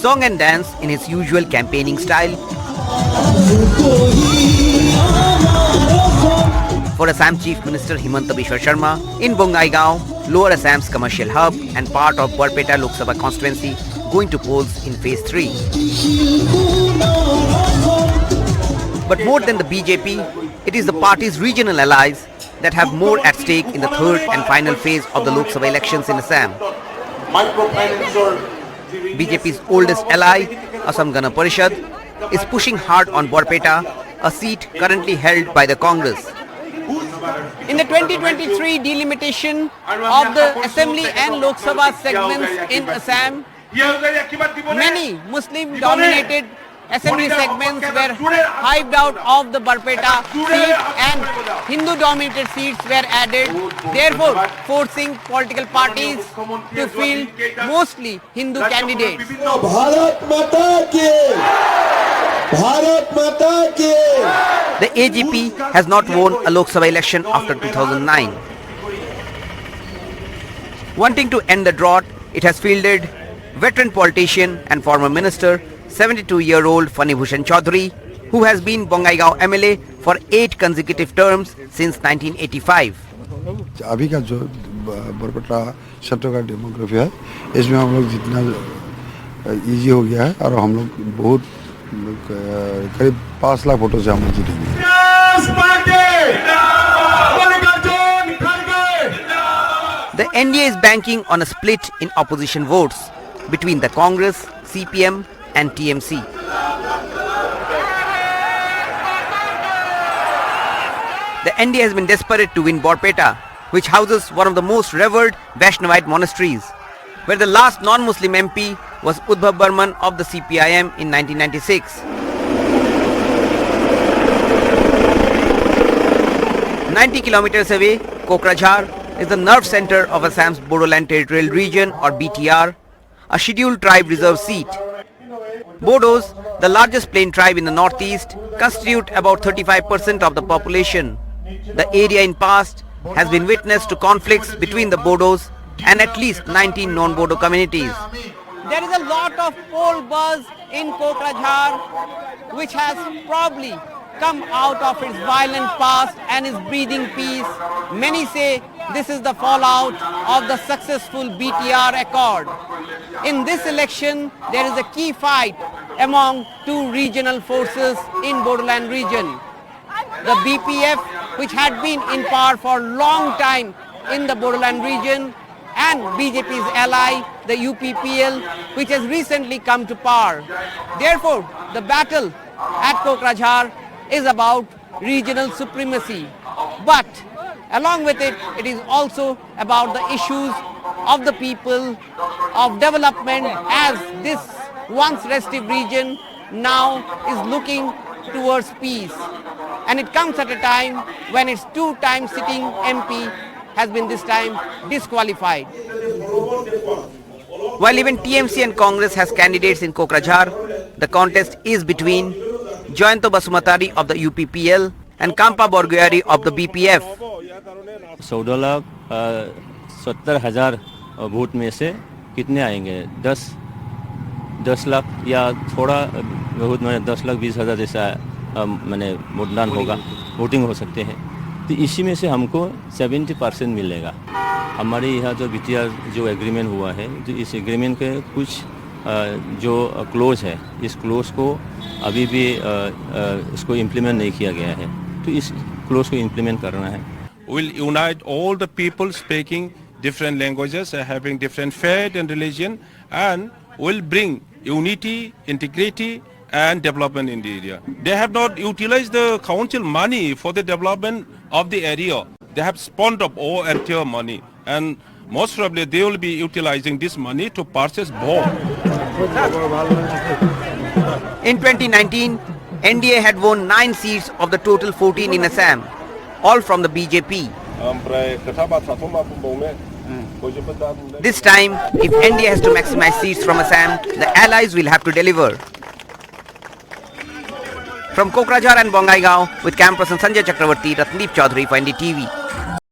song and dance in his usual campaigning style. For Assam Chief Minister Himanta Biswa Sharma, in Bongaigaon, Lower Assam's commercial hub and part of Barpeta Lok Sabha constituency, going to polls in phase 3. But more than the BJP, it is the party's regional allies that have more at stake in the third and final phase of the Lok Sabha elections in Assam. BJP's oldest ally, Assam Gana Parishad, is pushing hard on Barpeta, a seat currently held by the Congress. In the 2023 delimitation of the Assembly and Lok Sabha segments in Assam, many Muslim-dominated Assembly segments were hived out of the Barpeta seat and Hindu-dominated seats were added, therefore forcing political parties to field mostly Hindu candidates. Bharat Mata ki! Bharat Mata ki! The AGP has not won a Lok Sabha election after 2009. Wanting to end the drought, it has fielded veteran politician and former minister 72-year-old Fani Bhushan Chaudhary, who has been Bongaigaon MLA for 8 consecutive terms since 1985. अभी का जो बरपेटा क्षेत्र का demography है, इसमें हम लोग जितना इजी हो गया है और हम लोग बहुत करीब 5 लाख वोटों से हम लोग जीतेंगे. The NDA is banking on a split in opposition votes between the Congress, CPM and TMC. The NDA has been desperate to win Barpeta, which houses one of the most revered Vaishnavite monasteries, where the last non-Muslim MP was Udbhav Burman of the CPIM in 1996. 90 kilometers away, Kokrajhar is the nerve center of Assam's Bodoland Territorial Region or BTR, a scheduled tribe reserve seat. Bodos, the largest plain tribe in the northeast, constitute about 35% of the population. The area in past has been witness to conflicts between the Bodos and at least 19 non-Bodo communities. There is a lot of poll buzz in Kokrajhar, which has probably come out of its violent past and is breathing peace. Many say this is the fallout of the successful BTR accord. In this election, there is a key fight among 2 regional forces in Bodoland region. The BPF, which had been in power for a long time in the Bodoland region, and BJP's ally, the UPPL, which has recently come to power. Therefore, the battle at Kokrajhar is about regional supremacy. But along with it, it is also about the issues of the people, of development, as this once restive region now is looking towards peace. And it comes at a time when its 2-time sitting MP has been this time disqualified. While even TMC and Congress has candidates in Kokrajhar, the contest is between Jayanto Basumatari of the UPPL and Kampa Borgoyari of the BPF. 16,70,000 vote में से कितने आएंगे? 10 लाख या थोड़ा बहुत में 10 लाख 20 हज़ार जैसा मैंने मतदान होगा, वोटिंग हो सकते हैं. तो इसी में से हमको 70% मिलेगा. हमारे यहाँ जो BTR जो एग्रीमेंट हुआ है, तो इस एग्रीमेंट के कुछ जो क्लोज है, इस क्लोज को अभी भी इसको इम्प्लीमेंट नहीं किया गया है. तो इस क्लोज को इम्प्लीमेंट करना है. Will unite all the people speaking different languages, having different faith and religion, and will bring unity, integrity and development in the area. They have not utilized the council money for the development of the area. They have spent up all entire money, and most probably they will be utilizing this money to purchase bomb. In 2019, NDA had won 9 seats of the total 14 in Assam, all from the BJP. This time, if NDA has to maximize seats from Assam, the allies will have to deliver. From Kokrajhar and Bongaigaon, with camera person Sanjay Chakravarti, Ratndeep Chaudhary for NDTV.